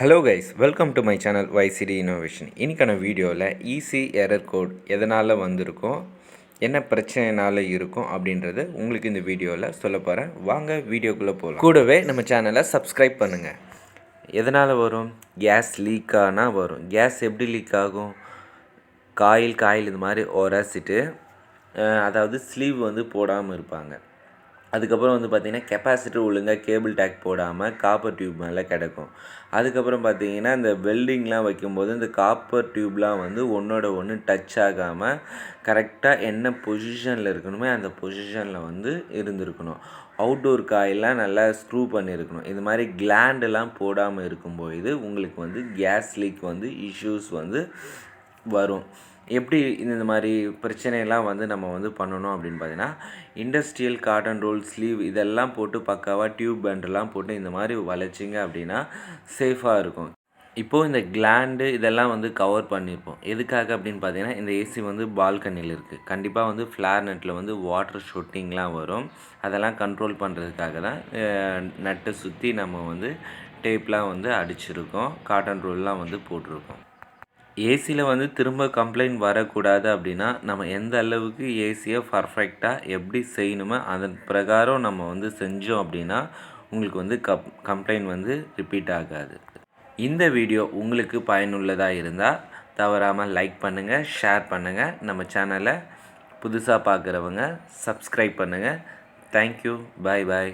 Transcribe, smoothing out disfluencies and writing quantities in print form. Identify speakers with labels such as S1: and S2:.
S1: Hello guys, welcome to my channel YCD innovation. இன்றைக்கான வீடியோவில் easy error code எதனால் வந்திருக்கும், என்ன பிரச்சனைனால இருக்கும் அப்படின்றது உங்களுக்கு இந்த வீடியோவில் சொல்ல போகிறேன். வாங்க வீடியோக்குள்ளே போகலாம். கூடவே நம்ம சேனலை சப்ஸ்கிரைப் பண்ணுங்கள். எதனால் வரும்? கேஸ் லீக் ஆனால் வரும். கேஸ் எப்படி லீக் ஆகும்? காயில் இது மாதிரி உரசிட்டு அதாவது ஸ்லீவ் வந்து போடாமல் இருப்பாங்க. அதுக்கப்புறம் வந்து பார்த்திங்கன்னா கெப்பாசிட்டர் ஒழுங்காக கேபிள் டேக் போடாமல் காப்பர் டியூப் மேலே கிடக்கும். அதுக்கப்புறம் பார்த்திங்கன்னா இந்த வெல்டிங்லாம் வைக்கும்போது இந்த காப்பர் டியூப்லாம் வந்து ஒன்றோட ஒன்று டச் ஆகாமல் கரெக்டாக என்ன பொசிஷனில் இருக்கணுமோ அந்த பொசிஷனில் வந்து இருந்திருக்கணும். அவுட்டோர் காயெல்லாம் நல்லா ஸ்க்ரூ பண்ணியிருக்கணும். இது மாதிரி கிளாண்டெல்லாம் போடாமல் இருக்கும்போது உங்களுக்கு வந்து கேஸ் லீக் வந்து இஷ்யூஸ் வந்து வரும். எப்படி இந்த மாதிரி பிரச்சனையெல்லாம் வந்து நம்ம வந்து பண்ணணும் அப்படின்னு பார்த்தீங்கன்னா, இண்டஸ்ட்ரியல் காட்டன் ரோல் ஸ்லீவ் இதெல்லாம் போட்டு பக்காவாக டியூப் பேண்டெல்லாம் போட்டு இந்த மாதிரி வளைச்சிங்க அப்படின்னா சேஃபாக இருக்கும். இப்போது இந்த கிளாண்டு இதெல்லாம் வந்து கவர் பண்ணியிருப்போம். எதுக்காக அப்படின்னு பார்த்தீங்கன்னா, இந்த ஏசி வந்து பால்கனியில் இருக்குது. கண்டிப்பாக வந்து ஃப்ளார் நெட்டில் வந்து வாட்டர் ஷூட்டிங்லாம் வரும். அதெல்லாம் கண்ட்ரோல் பண்ணுறதுக்காக தான் நட்டை சுற்றி நம்ம வந்து டேப்லாம் வந்து அடிச்சிருக்கோம். காட்டன் ரோல்லாம் வந்து போட்டிருக்கோம். ஏசியில் வந்து திரும்ப கம்ப்ளைண்ட் வரக்கூடாது அப்படின்னா நம்ம எந்த அளவுக்கு ஏசியை பர்ஃபெக்டாக எப்படி செய்யணுமோ அதன் பிரகாரம் நம்ம வந்து செஞ்சோம் அப்படின்னா உங்களுக்கு வந்து கம்ப்ளைண்ட் வந்து ரிப்பீட் ஆகாது. இந்த வீடியோ உங்களுக்கு பயனுள்ளதாக இருந்தால் தவறாமல் லைக் பண்ணுங்கள், ஷேர் பண்ணுங்கள். நம்ம சேனலை புதுசாக பார்க்குறவங்க சப்ஸ்கிரைப் பண்ணுங்கள். தேங்க்யூ. பாய்.